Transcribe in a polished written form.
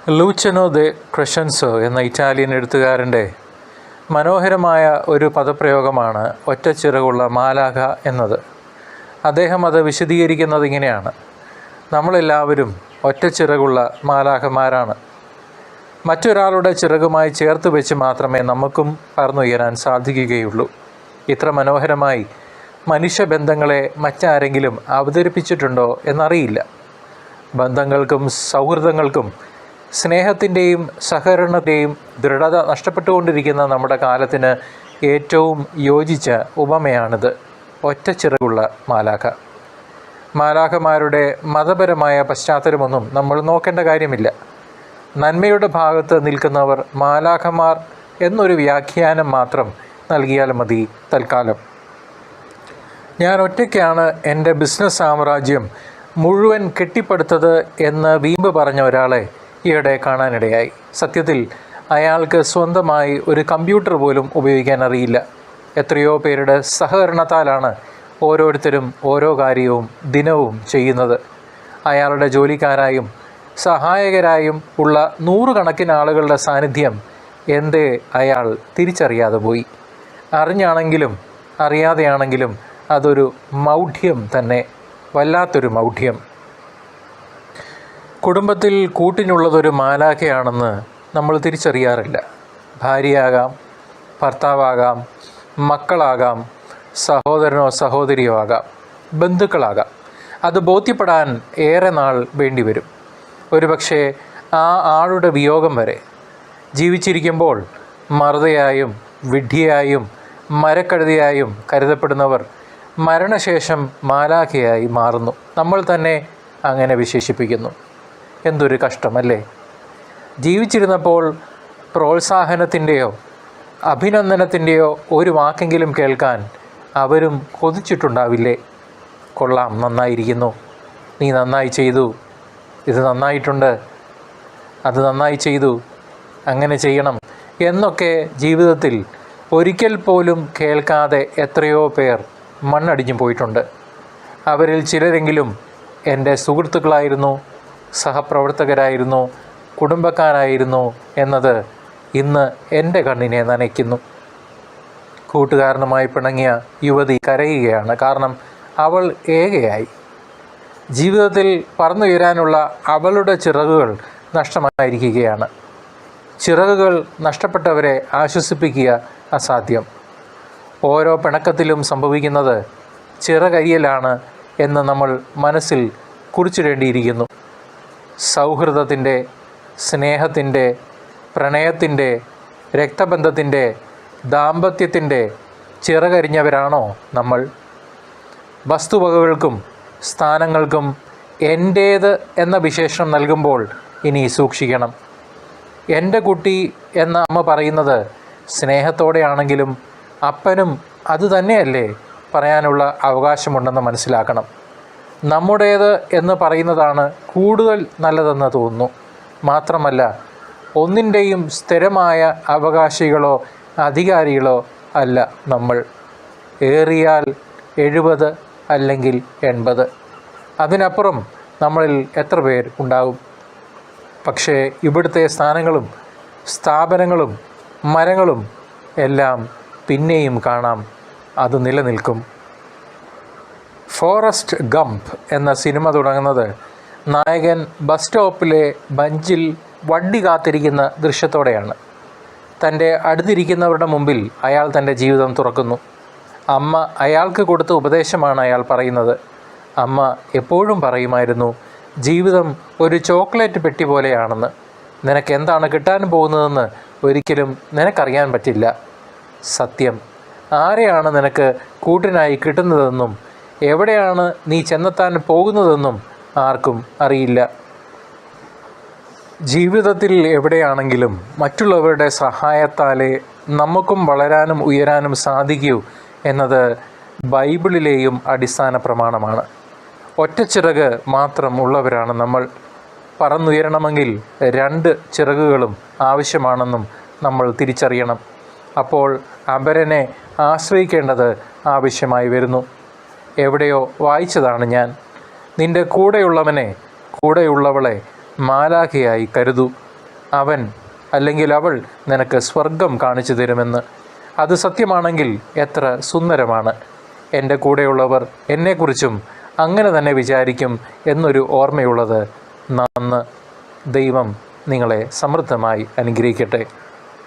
ലൂച്ചനോ ദെ ക്രെഷൻസോ എന്ന ഇറ്റാലിയൻ എഴുത്തുകാരൻ്റെ മനോഹരമായ ഒരു പദപ്രയോഗമാണ് ഒറ്റച്ചിറകുള്ള മാലാഖ എന്നത്. അദ്ദേഹം അത് വിശദീകരിക്കുന്നത് ഇങ്ങനെയാണ്: നമ്മളെല്ലാവരും ഒറ്റച്ചിറകുള്ള മാലാഖമാരാണ്. മറ്റൊരാളുടെ ചിറകുമായി ചേർത്ത് വെച്ച് മാത്രമേ നമുക്കും പറന്നുയരാൻ സാധിക്കുകയുള്ളൂ. ഇത്ര മനോഹരമായി മനുഷ്യബന്ധങ്ങളെ മറ്റാരെങ്കിലും അവതരിപ്പിച്ചിട്ടുണ്ടോ എന്നറിയില്ല. ബന്ധങ്ങൾക്കും സൗഹൃദങ്ങൾക്കും സ്നേഹത്തിൻ്റെയും സഹകരണത്തെയും ദൃഢത നഷ്ടപ്പെട്ടുകൊണ്ടിരിക്കുന്ന നമ്മുടെ കാലത്തിന് ഏറ്റവും യോജിച്ച ഉപമയാണിത്. ഒറ്റച്ചിറകുള്ള മാലാഖ. മാലാഖമാരുടെ മതപരമായ പശ്ചാത്തലമൊന്നും നമ്മൾ നോക്കേണ്ട കാര്യമില്ല. നന്മയുടെ ഭാഗത്ത് നിൽക്കുന്നവർ മാലാഖമാർ എന്നൊരു വ്യാഖ്യാനം മാത്രം നൽകിയാൽ മതി തൽക്കാലം. ഞാൻ ഒറ്റയ്ക്കാണ് എൻ്റെ ബിസിനസ് സാമ്രാജ്യം മുഴുവൻ കെട്ടിപ്പടുത്തത് എന്ന് വീമ്പ് പറഞ്ഞ ഒരാളെ ഈയിടെ കാണാനിടയായി. സത്യത്തിൽ അയാൾക്ക് സ്വന്തമായി ഒരു കമ്പ്യൂട്ടർ പോലും ഉപയോഗിക്കാൻ അറിയില്ല. എത്രയോ പേരുടെ സഹകരണത്താലാണ് ഓരോരുത്തരും ഓരോ കാര്യവും ദിനവും ചെയ്യുന്നത്. അയാളുടെ ജോലിക്കാരായും സഹായകരായും ഉള്ള നൂറുകണക്കിന് ആളുകളുടെ സാന്നിധ്യം എന്തേ അയാൾ തിരിച്ചറിയാതെ പോയി. അറിഞ്ഞാണെങ്കിലും അറിയാതെയാണെങ്കിലും അതൊരു മൗഢ്യം തന്നെ, വല്ലാത്തൊരു മൗഢ്യം. കുടുംബത്തിൽ കൂട്ടിനുള്ളതൊരു മാലാഖയാണെന്ന് നമ്മൾ തിരിച്ചറിയാറില്ല. ഭാര്യയാകാം, ഭർത്താവാകാം, മക്കളാകാം, സഹോദരനോ സഹോദരിയോ ആകാം, ബന്ധുക്കളാകാം. അത് ബോധ്യപ്പെടാൻ ഏറെ നാൾ വേണ്ടിവരും. ഒരുപക്ഷെ ആ ആളുടെ വിയോഗം വരെ. ജീവിച്ചിരിക്കുമ്പോൾ മറുതയായും വിഡ്ഢിയായും മരക്കഴുതയായും കരുതപ്പെടുന്നവർ മരണശേഷം മാലാഖയായി മാറുന്നു. നമ്മൾ തന്നെ അങ്ങനെ വിശേഷിപ്പിക്കുന്നു. എന്തൊരു കഷ്ടമല്ലേ! ജീവിച്ചിരുന്നപ്പോൾ പ്രോത്സാഹനത്തിൻ്റെയോ അഭിനന്ദനത്തിൻ്റെയോ ഒരു വാക്കെങ്കിലും കേൾക്കാൻ അവരും കൊതിച്ചിട്ടുണ്ടാവില്ലേ? കൊള്ളാം, നന്നായിരിക്കുന്നു, നീ നന്നായി ചെയ്തു, ഇത് നന്നായിട്ടുണ്ട്, അത് നന്നായി ചെയ്തു, അങ്ങനെ ചെയ്യണം എന്നൊക്കെ ജീവിതത്തിൽ ഒരിക്കൽ പോലും കേൾക്കാതെ എത്രയോ പേർ മണ്ണടിഞ്ഞു പോയിട്ടുണ്ട്. അവരിൽ ചിലരെങ്കിലും എൻ്റെ സുഹൃത്തുക്കളായിരുന്നു, സഹപ്രവർത്തകരായിരുന്നു, കുടുംബക്കാരായിരുന്നു എന്നത് ഇന്ന് എൻ്റെ കണ്ണിനെ നനയ്ക്കുന്നു. കൂട്ടുകാരനുമായി പിണങ്ങിയ യുവതി കരയുകയാണ്. കാരണം അവൾ ഏകയായി. ജീവിതത്തിൽ പറന്നുയരാനുള്ള അവളുടെ ചിറകുകൾ നഷ്ടമായിരിക്കുകയാണ്. ചിറകുകൾ നഷ്ടപ്പെട്ടവരെ ആശ്വസിപ്പിക്കുക അസാധ്യം. ഓരോ പിണക്കത്തിലും സംഭവിക്കുന്നത് ചിറകരിയലാണ് എന്ന് നമ്മൾ മനസ്സിൽ കുറിച്ചിടേണ്ടിയിരിക്കുന്നു. സൗഹൃദത്തിൻ്റെ, സ്നേഹത്തിൻ്റെ, പ്രണയത്തിൻ്റെ, രക്തബന്ധത്തിൻ്റെ, ദാമ്പത്യത്തിൻ്റെ ചിറകരിഞ്ഞവരാണോ നമ്മൾ? വസ്തുവകകൾക്കും സ്ഥാനങ്ങൾക്കും എൻ്റേത് എന്ന വിശേഷണം നൽകുമ്പോൾ ഇനി സൂക്ഷിക്കണം. എൻ്റെ കുട്ടി എന്ന അമ്മ പറയുന്നത് സ്നേഹത്തോടെയാണെങ്കിലും അപ്പനും അതുതന്നെയല്ലേ പറയാനുള്ള അവകാശമുണ്ടെന്ന് മനസ്സിലാക്കണം. നമ്മുടേത് എന്ന് പറയുന്നതാണ് കൂടുതൽ നല്ലതെന്ന് തോന്നുന്നു. മാത്രമല്ല, ഒന്നിൻ്റെയും സ്ഥിരമായ അവകാശികളോ അധികാരികളോ അല്ല നമ്മൾ. ഏറിയാൽ 70 അല്ലെങ്കിൽ 80. അതിനപ്പുറം നമ്മളിൽ എത്ര പേർ ഉണ്ടാവും? പക്ഷേ ഇവിടുത്തെ സ്ഥാനങ്ങളും സ്ഥാപനങ്ങളും മരങ്ങളും എല്ലാം പിന്നെയും കാണാം. അത് നിലനിൽക്കും. ഫോറസ്റ്റ് ഗംപ് എന്ന സിനിമ തുടങ്ങുന്നത് നായകൻ ബസ് സ്റ്റോപ്പിലെ ബഞ്ചിൽ വണ്ടി കാത്തിരിക്കുന്ന ദൃശ്യത്തോടെയാണ്. തൻ്റെ അടുത്തിരിക്കുന്നവരുടെ മുമ്പിൽ അയാൾ തൻ്റെ ജീവിതം തുറക്കുന്നു. അമ്മ അയാൾക്ക് കൊടുത്ത ഉപദേശമാണ് അയാൾ പറയുന്നത്. അമ്മ എപ്പോഴും പറയുമായിരുന്നു, ജീവിതം ഒരു ചോക്ലേറ്റ് പെട്ടി പോലെയാണെന്ന്. നിനക്ക് എന്താണ് കിട്ടാൻ പോകുന്നതെന്ന് ഒരിക്കലും നിനക്കറിയാൻ പറ്റില്ല. സത്യം, ആരെയാണ് നിനക്ക് കൂട്ടിനായി കിട്ടുന്നതെന്നും എവിടെയാണ് നീ ചെന്നെത്താൻ പോകുന്നതെന്നും ആർക്കും അറിയില്ല. ജീവിതത്തിൽ എവിടെയാണെങ്കിലും മറ്റുള്ളവരുടെ സഹായത്താലേ നമുക്കും വളരാനും ഉയരാനും സാധിക്കൂ എന്നത് ബൈബിളിലെയും അടിസ്ഥാന പ്രമാണമാണ്. ഒറ്റച്ചിറക് മാത്രം ഉള്ളവരാണ് നമ്മൾ. പറന്നുയരണമെങ്കിൽ 2 ചിറകുകളും ആവശ്യമാണെന്നും നമ്മൾ തിരിച്ചറിയണം. അപ്പോൾ അപരനെ ആശ്രയിക്കേണ്ടത് ആവശ്യമായി വരുന്നു. എവിടെയോ വായിച്ചതാണ് ഞാൻ, നിൻ്റെ കൂടെയുള്ളവനെ കൂടെയുള്ളവളെ മാലാഖയായി കരുതൂ. അവൻ അല്ലെങ്കിൽ അവൾ നിനക്ക് സ്വർഗം കാണിച്ചു തരുമെന്ന്. അത് സത്യമാണെങ്കിൽ എത്ര സുന്ദരമാണ്. എൻ്റെ കൂടെയുള്ളവർ എന്നെക്കുറിച്ചും അങ്ങനെ തന്നെ വിചാരിക്കും എന്നൊരു ഓർമ്മയുള്ളത് നന്ന്. ദൈവം നിങ്ങളെ സമൃദ്ധമായി അനുഗ്രഹിക്കട്ടെ.